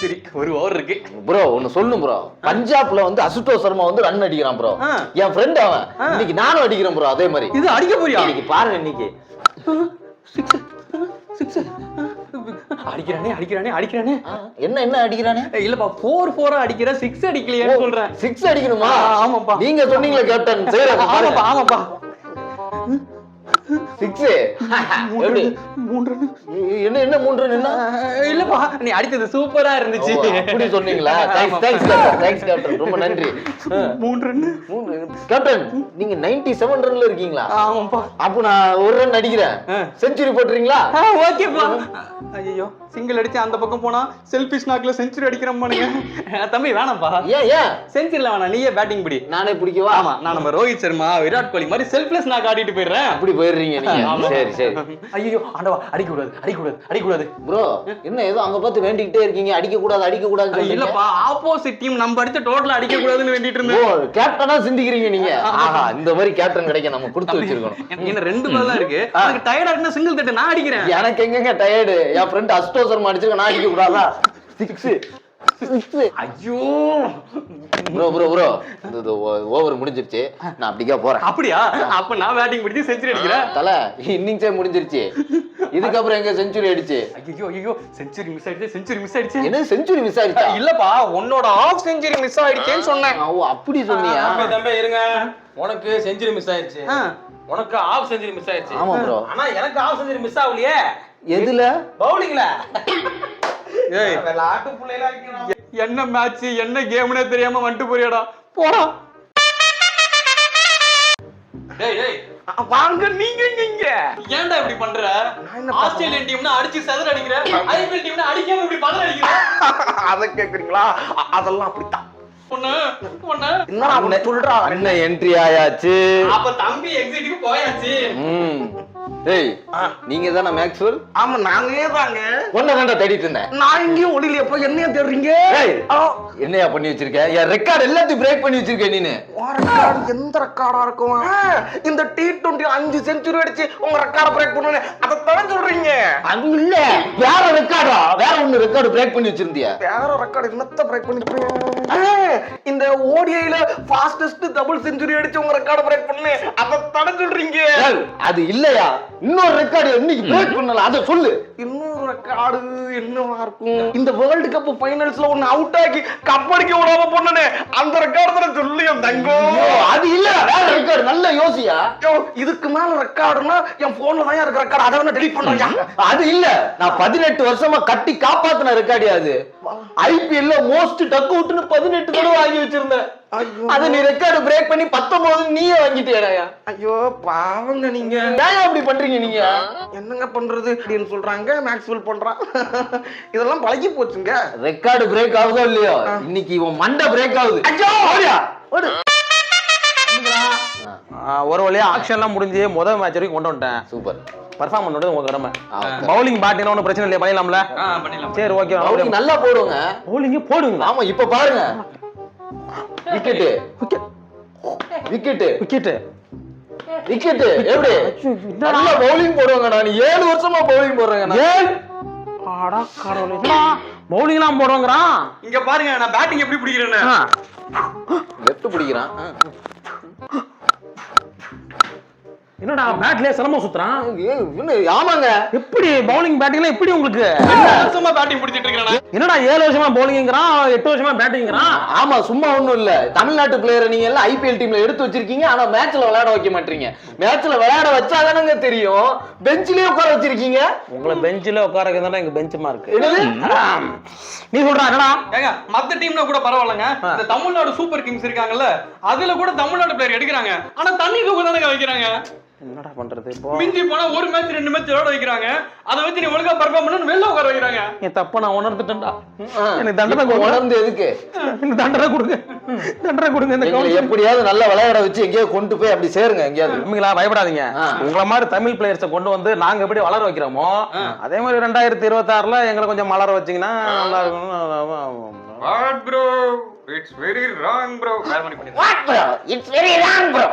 Century, ஒரு over இருக்கு. Bro ஒன்னு சொல்லணும் ப்ரோ, பஞ்சாப்ல வந்து அசுதோஷ் சர்மா வந்து ரன் அடிக்கிறான் ப்ரோ. என் ஃப்ரெண்ட் அவன். இன்னைக்கு நானும் அடிக்கிறேன் ப்ரோ அதே மாதிரி. இது அடிக்க போறியா? இன்னைக்கு பாருங்க இன்னைக்கு அடிக்கிறானே. என்ன அடிக்கிறானே? இல்லப்பா 4-4 அடிக்கிற, 6 அடிக்கலையான்னு சொல்றேன். 6 அடிக்கணுமா? ஆமாப்பா. நீங்க சொன்னீங்களே கேப்டன். ஆமாப்பா 6 என்ன 3 ரன்? இல்லப்பா நீ அடிச்சது சூப்பரா இருந்துச்சு. அப்படி சொன்னீங்களா? தேங்க்ஸ் கேப்டன், ரொம்ப நன்றி. 3 ரன் கேப்டன், நீங்க 97 ரன்ல இருக்கீங்களா? ஆமாப்பா. அப்ப நான் ஒரு ரன் அடிக்கிறேன், செஞ்சுரி போட்டுறீங்களா? ஓகேப்பா. ஐயோ சிங்கிள் அடிச்சு அந்த பக்கம் போனா செல்ஃபிஷ் நாக்ல செஞ்சுரி அடிக்கிறோம்பானுங்க. தம்பி வேணாம்ப்பா. ஏன் செஞ்சுரில வேணாம், நீயே பேட்டிங் பிடி. நானே பிடிக்கவா? ஆமா, நான் நம்ம ரோஹித் சர்மா, விராட் கோலி மாதிரி செல்ஃப்லெஸ் நாக் ஆடிட்டு போயிடுறேன். அப்படி போயிடுறீங்க நீங்க. சரி. ஐயோ ஆண்டவா, அடிக்க கூடாது ப்ரோ. என்ன ஏதோ அங்க பார்த்து வேண்டிக்கிட்டே இருக்கீங்க, அடிக்க கூடாது. இல்லப்பா, ஆப்போசிட் டீம் நம்ம அடிச்ச டோட்டலா அடிக்க கூடாதுன்னு வேண்டிட்டு இருந்தேன். கேப்டனா சிந்திக்கிறீங்க நீங்க. ஆஹா, இந்த மாதிரி கேப்டன் கிடைக்க நம்ம கொடுத்து வச்சிருக்கோம். என்ன 2 பால் தான் இருக்கு. எனக்கு டயர்டா இருக்குன்னா சிங்கிள் தட்டு நான் அடிக்கிறேன். எனக்கு எங்கங்க டயர்டு? என் ஃப்ரெண்ட் அசுதோஷ் சர்மா அடிச்சிருக்க, நான் அடிக்க கூடாதா? 6. ஐயோ ப்ரோ இந்த ஓவர் முடிஞ்சிருச்சு, நான் அப்படிக்கா போறேன். அப்படியா? அப்ப நான் பேட்டிங் பிடிச்சி செஞ்சுரி அடிக்கிறேன். தல இன்னிங்ஸே முடிஞ்சிருச்சு, இதுக்கப்புறம் எங்க செஞ்சுரி அடிச்சு? ஐயோ செஞ்சுரி மிஸ் ஆயிடுச்சு. என்ன செஞ்சுரி மிஸ் ஆயிடுச்சா? இல்லப்பா, உன்னோட ஆஃப் செஞ்சுரி மிஸ் ஆயிடுச்சேன்னு சொன்னேன். ஓ அப்படி சொன்னியா? தம்பி இருங்க, உனக்கு செஞ்சுரி மிஸ் ஆயிடுச்சு, உனக்கு ஆஃப் செஞ்சுரி மிஸ் ஆயிடுச்சு. ஆமா ப்ரோ. ஆனா எனக்கு ஆஃப் செஞ்சுரி மிஸ் ஆகலையே. எதுல? பவுலிங்ல. ஏய் விளையாட்டு புள்ளையில இருக்கீங்க. என்ன மேட்ச் என்ன கேம்னே தெரியாம வந்துட்டு போறியாடா, போடா. டேய் வாங்க நீங்க ஏன்டா இப்படி பண்ற? ஆஸ்திரேலியன் டீம்னா அடிச்சு செதற அடிக்கிற, ஐபிஎல் டீம்னா அடிக்காம இப்படி பதற அடிக்கிற. அத கேக்குறீங்களா? அதெல்லாம் அப்படித்தான். என்ன சொல்றா? என்ன என்ட்ரி ஆயாச்சு? அப்ப தம்பி எக்ஸிட்டுக்கு போயாச்சு. டேய் நீங்க தான மேக்ஸ்வெல்? ஆமா நாங்களே தாங்க. ஒண்ணு கண்ட தேடிட்டு இருந்தேன். நான் எங்கேயும் ஒளியில எப்ப என்னைய தேடுறீங்க? என்னையா பண்ணி வச்சிருக்க? என் ரெக்கார்ட் எல்லாத்தையும் பிரேக் பண்ணி வச்சிருக்க நீனு. ரெக்கார்ட் எந்த ரெக்கார்டா இருக்கும்? இந்த T20 5 செஞ்சுரி அடிச்சு உங்க ரெக்கார்ட பிரேக் பண்ணுங்க, அத தான் சொல்றீங்க? அது இல்ல, வேற ரெக்கார்டா? வேற ஒன்னு ரெக்கார்ட் பிரேக் பண்ணி வச்சிருந்தியா? வேற ரெக்கார்ட் என்னத்த பிரேக் பண்ணிருப்பீங்க? இந்த ஓடிஐல ஃபாஸ்டஸ்ட் டபுள் செஞ்சுரி அடிச்சு உங்க ரெக்கார்ட பிரேக் பண்ணு, அத தான் சொல்றீங்க? அது இல்லையா, இன்னொரு ரெக்கார்ட் இன்னைக்கு பிரேக் பண்ணல, அத சொல்லு. இன்னொரு ரெக்கார்டு என்னவா இருக்கும்? இந்த வேர்ல்ட் கப் ஃபைனல்ஸ்ல ஒன்னு அவுட் ஆகி கப்படிக்க விடாம பண்ணனே, அந்த ரெக்கார்ட் தான் சொல்லி என் தங்கம். அது இல்ல, வேற ரெக்கார்ட். நல்ல யோசியா. இதுக்கு மேல ரெக்கார்டுனா என் போன்ல தான் இருக்கு ரெக்கார்ட், அத வேணா டெலீட் பண்றியா? அது இல்ல, நான் 18 வருஷமா கட்டி காப்பாத்தின ரெக்கார்ட். அது ஐபிஎல்ல மோஸ்ட் டக் அவுட்னு 18 தடவை வாங்கி வச்சிருந்தேன். அத நீ ரெக்கார்ட் பிரேக் பண்ணி 19 நீயே வாங்கிட்டியடா. ஐயோ பாவங்க நீங்க. ஏன் அப்படி பண்றீங்க நீங்க? என்னங்க பண்றது அப்படின்னு சொல்றாங்க, மேக்ஸ்வெல் பண்றான். இதெல்லாம் பழகி போச்சுங்க. ரெக்கார்ட் பிரேக் ஆகுதோ இல்லையோ, இன்னைக்கு இவன் மண்டை பிரேக் ஆகுது. ஐயோ ஓடியா ஓடு. ஒரு வழியா ஆக்ஷன்லாம் முடிஞ்சு முதல் மேட்ச் வரைக்கும் கொண்டு வந்துட்டேன். சூப்பர். பெர்ஃபார்ம் பண்ணது உங்க கடமை. பவுலிங் பேட்டிங் ஒன்றும் பிரச்சனை இல்லையா? பண்ணிடலாம்ல? பண்ணிடலாம். சரி ஓகே. பவுலிங் நல்லா போடுங்க. பவுலிங் போடுங்க. ஆமா இப்ப பாருங்க, விக்கெட் எப்படி நல்ல பவுலிங் போடுவாங்க. நான் 7 வருஷமா பவுலிங் போடுறேன். பவுலிங் எல்லாம் போடுவாங்கறான். இங்க பாருங்க நான் பேட்டிங் எப்படி பிடிக்கிறேன்னு. லெஃப்ட் பிடிக்கிறான். என்னடா பேட்லயே சிலம்பம் சுத்துறான்? ஆமாங்க. எப்படி பவுலிங் பேட்டிங்ல எப்படி உங்களுக்கு? 7 வருஷமா பேட்டிங் பிடிச்சிட்டு இருக்கேன். என்னடா 7 வருஷமா பவுலிங்ங்கறான், 8 வருஷமா பேட்டிங்ங்கறான். ஆமா சும்மா ஒண்ணும் இல்ல. தமிழ்நாட்டு பிளேயரை நீங்க எல்லாம் ஐபிஎல் டீம்ல எடுத்து வச்சிருக்கீங்க, ஆனா மேட்ச்ல விளையாட வைக்க மாட்டீங்க. மேட்ச்ல விளையாட வச்சாதானங்க தெரியும். பெஞ்சிலே உட்கார வச்சிருக்கீங்க. உங்களை பெஞ்சில உட்கார வைக்கிறதா எங்க பெஞ்ச் மார்க். நீ சொல்றா என்னடா? ஏங்க மத்த டீம்ல கூட பரவாயில்லைங்க. இந்த தமிழ்நாடு சூப்பர் கிங்ஸ் இருக்காங்கல்ல, அதுல கூட தமிழ்நாடு பிளேயர் எடுக்கறாங்க. ஆனா தண்ணி தூக்க தானே வைக்கிறாங்க. என்னடா பண்றது? இப்போ மிஞ்சி போனா ஒரு மேட்ச் 2 மேட்ச் விளையாட வைக்கிறாங்க. அத வச்சு நீ ஒழுங்கா பெர்ஃபார்ம் பண்ணனும் வெளில உட்கார வைக்கிறாங்க. நீ தப்ப நான் உணர்ந்துட்டேன்டா. எனக்கு தண்டனை கொடுங்க. உணர்ந்து எதுக்கு? எனக்கு தண்டனை கொடுங்க. இந்த கவுன்சில் எப்படியாவது நல்ல விளையாட வச்சு எங்கேயோ கொண்டு போய் அப்படி சேருங்க. எங்கேயாவது நீங்களா பயப்படாதீங்க. உங்கள மாதிரி தமிழ் பிளேயர்ஸை கொண்டு வந்து நாங்க எப்படி வளர வைக்கிறோமோ அதே மாதிரி 2026ல எங்களை கொஞ்சம் வளர வச்சீங்கன்னா நல்லா இருக்கும். What bro? It's very wrong bro. What bro? It's very wrong bro.